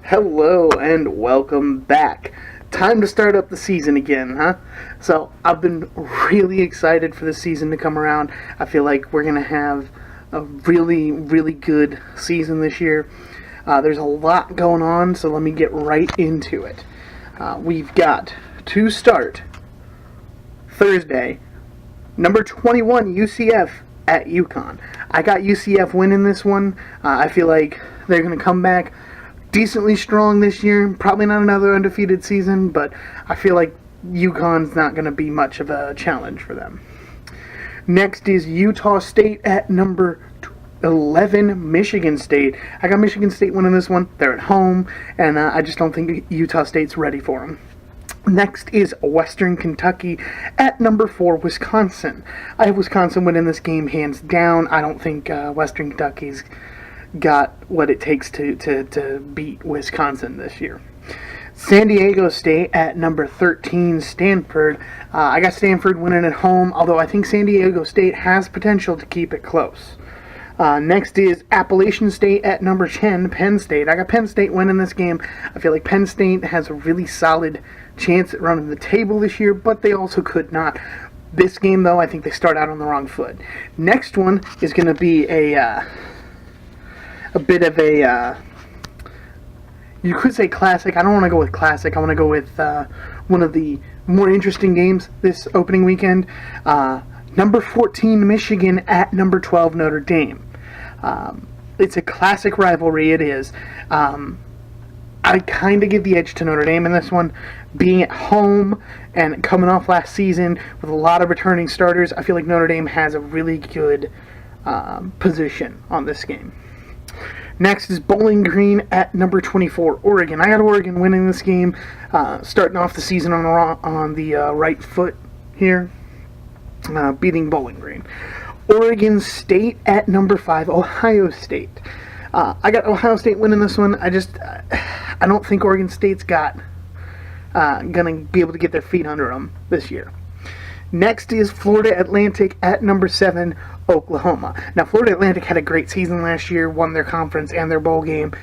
Hello and welcome back. Time to start up the season again, huh? So, I've been really excited for the season to come around. I feel like we're going to have a really good season this year. There's a lot going on, so let me get right into it. We've got to start Thursday, number 21 UCF at UConn. I got UCF winning this one. I feel like they're going to come back decently strong this year. Probably not another undefeated season, but I feel like UConn's not going to be much of a challenge for them. Next is Utah State at number 11, Michigan State. I got Michigan State winning this one. They're at home, and I just don't think Utah State's ready for them. Next is Western Kentucky at number 4, Wisconsin. I have Wisconsin winning this game hands down. I don't think Western Kentucky's got what it takes to beat Wisconsin this year. San Diego State at number 13, Stanford. I got Stanford winning at home, although I think San Diego State has potential to keep it close. Next is Appalachian State at number 10, Penn State. I got Penn State winning this game. I feel like Penn State has a really solid chance at running the table this year, but they also could not. This game, though, I think they start out on the wrong foot. Next one is going to be a bit of a, you could say classic. I don't want to go with classic. I want to go with one of the more interesting games this opening weekend. Number 14, Michigan at number 12, Notre Dame. It's a classic rivalry, it is. I kind of give the edge to Notre Dame in this one. Being at home and coming off last season with a lot of returning starters, I feel like Notre Dame has a really good position on this game. Next is Bowling Green at number 24, Oregon. I got Oregon winning this game, starting off the season on the right foot here, beating Bowling Green. Oregon State at number 5, Ohio State. I got Ohio State winning this one. I don't think Oregon State's gonna be able to get their feet under them this year. Next is Florida Atlantic at number 7, Oklahoma. Now, Florida Atlantic had a great season last year, won their conference and their bowl game,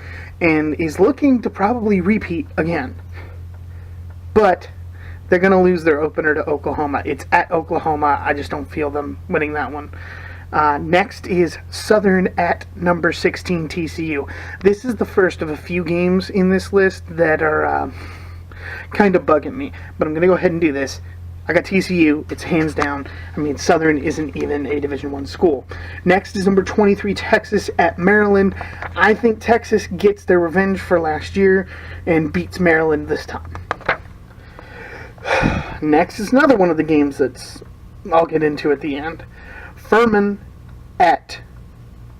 and is looking to probably repeat again. But they're going to lose their opener to Oklahoma. It's at Oklahoma. I just don't feel them winning that one. Next is Southern at number 16, TCU. This is the first of a few games in this list that are kind of bugging me, but I'm going to go ahead and do this. I got TCU. It's hands down. I mean, Southern isn't even a Division I school. Next is number 23, Texas at Maryland. I think Texas gets their revenge for last year and beats Maryland this time. Next is another one of the games I'll get into at the end. Furman at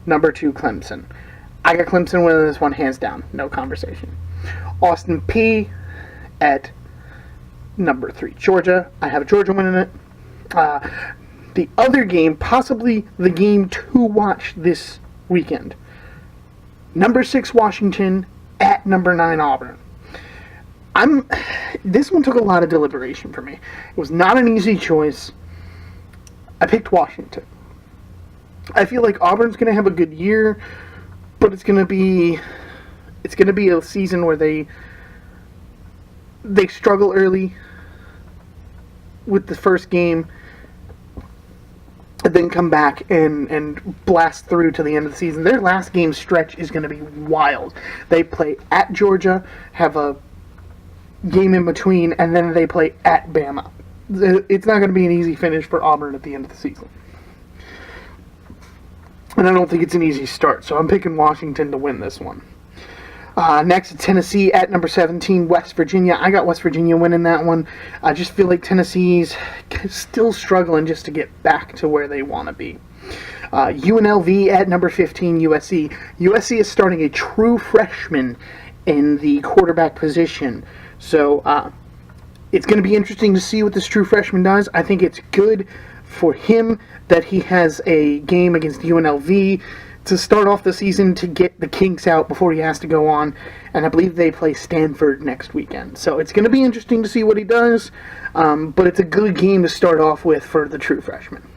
number 2, Clemson. I got Clemson winning this one hands down. No conversation. Austin Peay at number 3, Georgia. I have Georgia winning it. The other game, possibly the game to watch this weekend. Number 6, Washington at number 9, Auburn. This one took a lot of deliberation for me. It was not an easy choice. I picked Washington. I feel like Auburn's going to have a good year, but it's going to be a season where they struggle early with the first game and then come back and blast through to the end of the season. Their last game stretch is going to be wild. They play at Georgia, have a game in between, and then they play at Bama. It's not going to be an easy finish for Auburn at the end of the season. And I don't think it's an easy start, so I'm picking Washington to win this one. Next, Tennessee at number 17, West Virginia. I got West Virginia winning that one. I just feel like Tennessee's still struggling just to get back to where they want to be. UNLV at number 15, USC. USC is starting a true freshman in the quarterback position. So it's going to be interesting to see what this true freshman does. I think it's good for him that he has a game against UNLV to start off the season to get the kinks out before he has to go on. And I believe they play Stanford next weekend. So it's going to be interesting to see what he does. But it's a good game to start off with for the true freshman.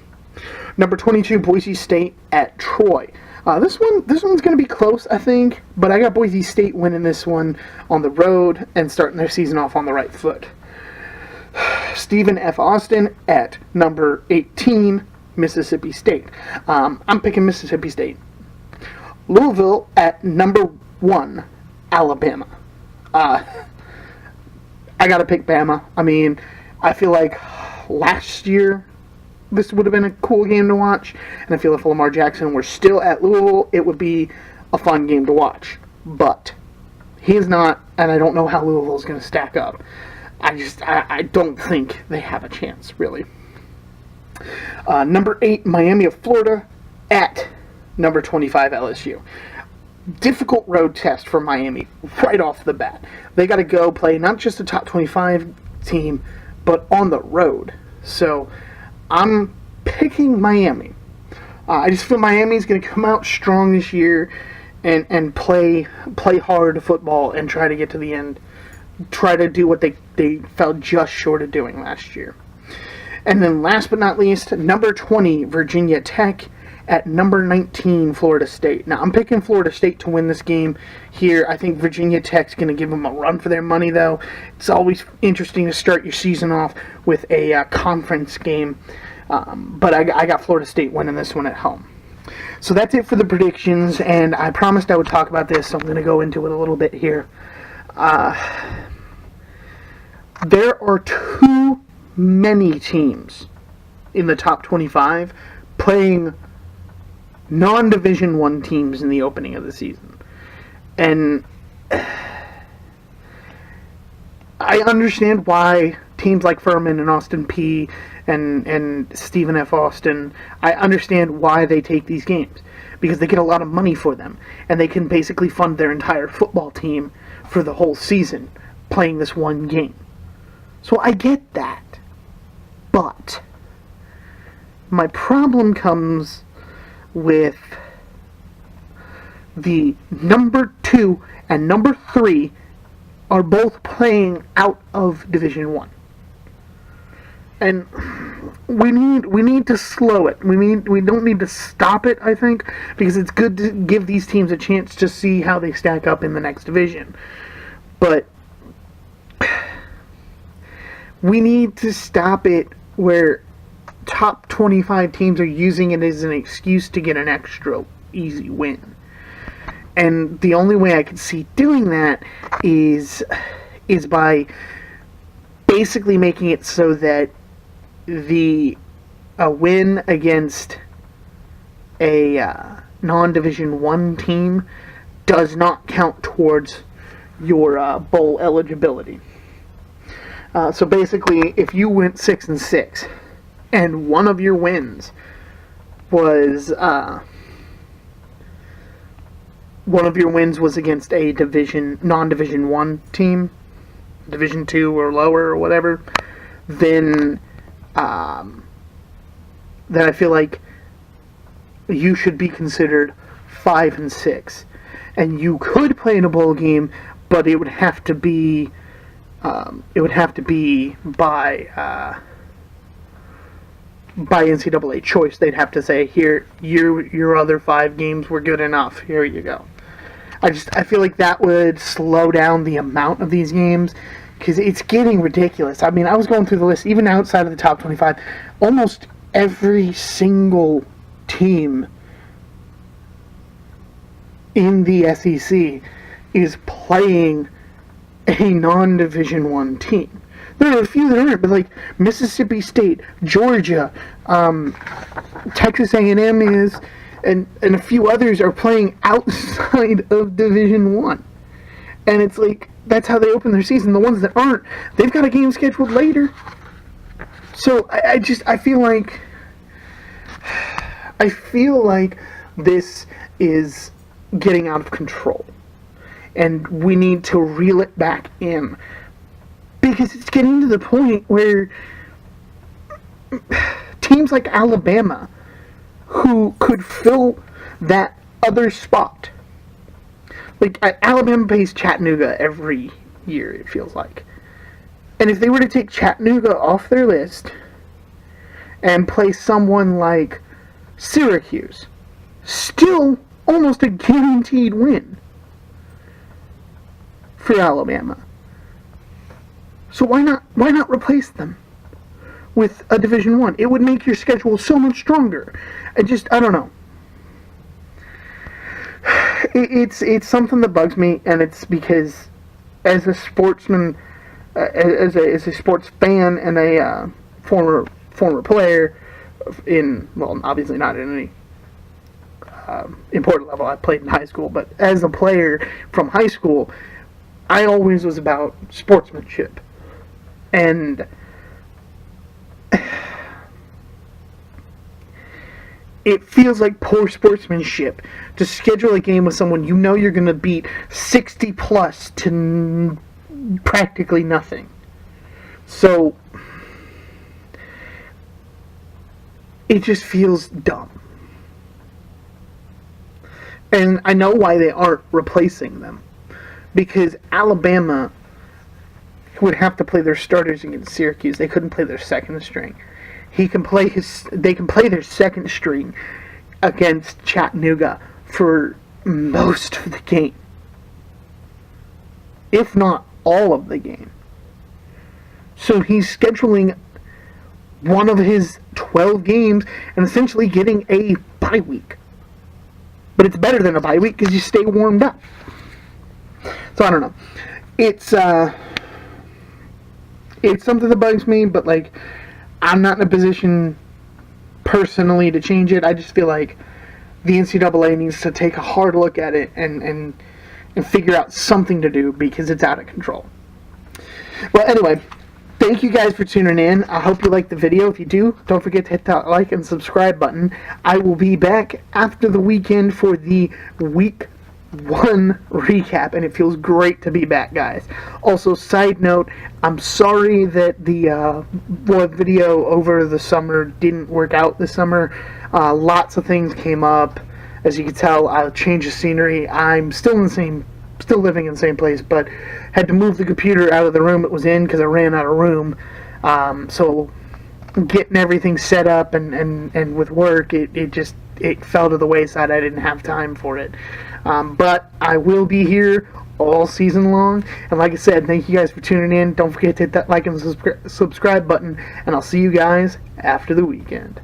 Number 22, Boise State at Troy. This one's going to be close, I think, but I got Boise State winning this one on the road and starting their season off on the right foot. Stephen F. Austin at number 18, Mississippi State. I'm picking Mississippi State. Louisville at number 1, Alabama. I got to pick Bama. I mean, I feel like last year this would have been a cool game to watch, and I feel if Lamar Jackson were still at Louisville, it would be a fun game to watch. But he is not, and I don't know how Louisville is going to stack up. I don't think they have a chance, really. Number 8, Miami of Florida at number 25, LSU. Difficult road test for Miami right off the bat. They got to go play not just a top 25 team, but on the road. So I'm picking Miami. I just feel Miami's going to come out strong this year and play hard football and try to get to the end. Try to do what they fell just short of doing last year. And then last but not least, number 20, Virginia Tech at number 19, Florida State. Now, I'm picking Florida State to win this game here. I think Virginia Tech's going to give them a run for their money, though. It's always interesting to start your season off with a conference game. But I got Florida State winning this one at home. So that's it for the predictions, and I promised I would talk about this, so I'm going to go into it a little bit here. There are too many teams in the top 25 playing non-Division I teams in the opening of the season. And I understand why teams like Furman and Austin Peay and Stephen F. Austin, I understand why they take these games. Because they get a lot of money for them. And they can basically fund their entire football team for the whole season playing this one game. So I get that. But my problem comes with the number 2 and number 3 are both playing out of Division 1. And we need to slow it. We don't need to stop it, I think, because it's good to give these teams a chance to see how they stack up in the next division. But we need to stop it where top 25 teams are using it as an excuse to get an extra easy win. And the only way I can see doing that is by basically making it so that a win against a non-Division 1 team does not count towards your bowl eligibility. So basically, if you went 6-6 and one of your wins was against a non-Division 1 team, Division 2 or lower or whatever, then I feel like you should be considered 5-6, and you could play in a bowl game, but it would have to be by NCAA choice. They'd have to say, here, your other 5 games were good enough. Here you go. I feel like that would slow down the amount of these games, because it's getting ridiculous. I mean, I was going through the list, even outside of the top 25, almost every single team in the SEC is playing a non-Division 1 team. There are a few that aren't, but like Mississippi State, Georgia, Texas A&M is, and a few others are playing outside of Division 1. And it's like, that's how they open their season. The ones that aren't, they've got a game scheduled later. So I feel like this is getting out of control. And we need to reel it back in. Because it's getting to the point where teams like Alabama, who could fill that other spot. Like, Alabama plays Chattanooga every year, it feels like. And if they were to take Chattanooga off their list and play someone like Syracuse, still almost a guaranteed win for Alabama. So why not replace them with a Division I? It would make your schedule so much stronger. I don't know. It's something that bugs me, and it's because as a sportsman, as a sports fan and a former player obviously not in any important level. I played in high school, but as a player from high school, I always was about sportsmanship. And it feels like poor sportsmanship to schedule a game with someone you know you're going to beat 60 plus to practically nothing. So it just feels dumb. And I know why they aren't replacing them. Because Alabama would have to play their starters against Syracuse. They couldn't play their second string. They can play their second string against Chattanooga for most of the game, if not all of the game. So he's scheduling one of his 12 games and essentially getting a bye week. But it's better than a bye week because you stay warmed up. So I don't know. It's something that bugs me, but like, I'm not in a position personally to change it. I just feel like the NCAA needs to take a hard look at it and figure out something to do because it's out of control. Well, anyway, thank you guys for tuning in. I hope you liked the video. If you do, don't forget to hit that like and subscribe button. I will be back after the weekend for the Week 1 recap, and it feels great to be back, guys. Also, side note, I'm sorry that the video over the summer didn't work out this summer. Lots of things came up. As you can tell, I changed the scenery. I'm still living in the same place, but had to move the computer out of the room it was in because I ran out of room. So getting everything set up and with work, it fell to the wayside. I didn't have time for it. But I will be here all season long. And like I said, thank you guys for tuning in. Don't forget to hit that like and subscribe button. And I'll see you guys after the weekend.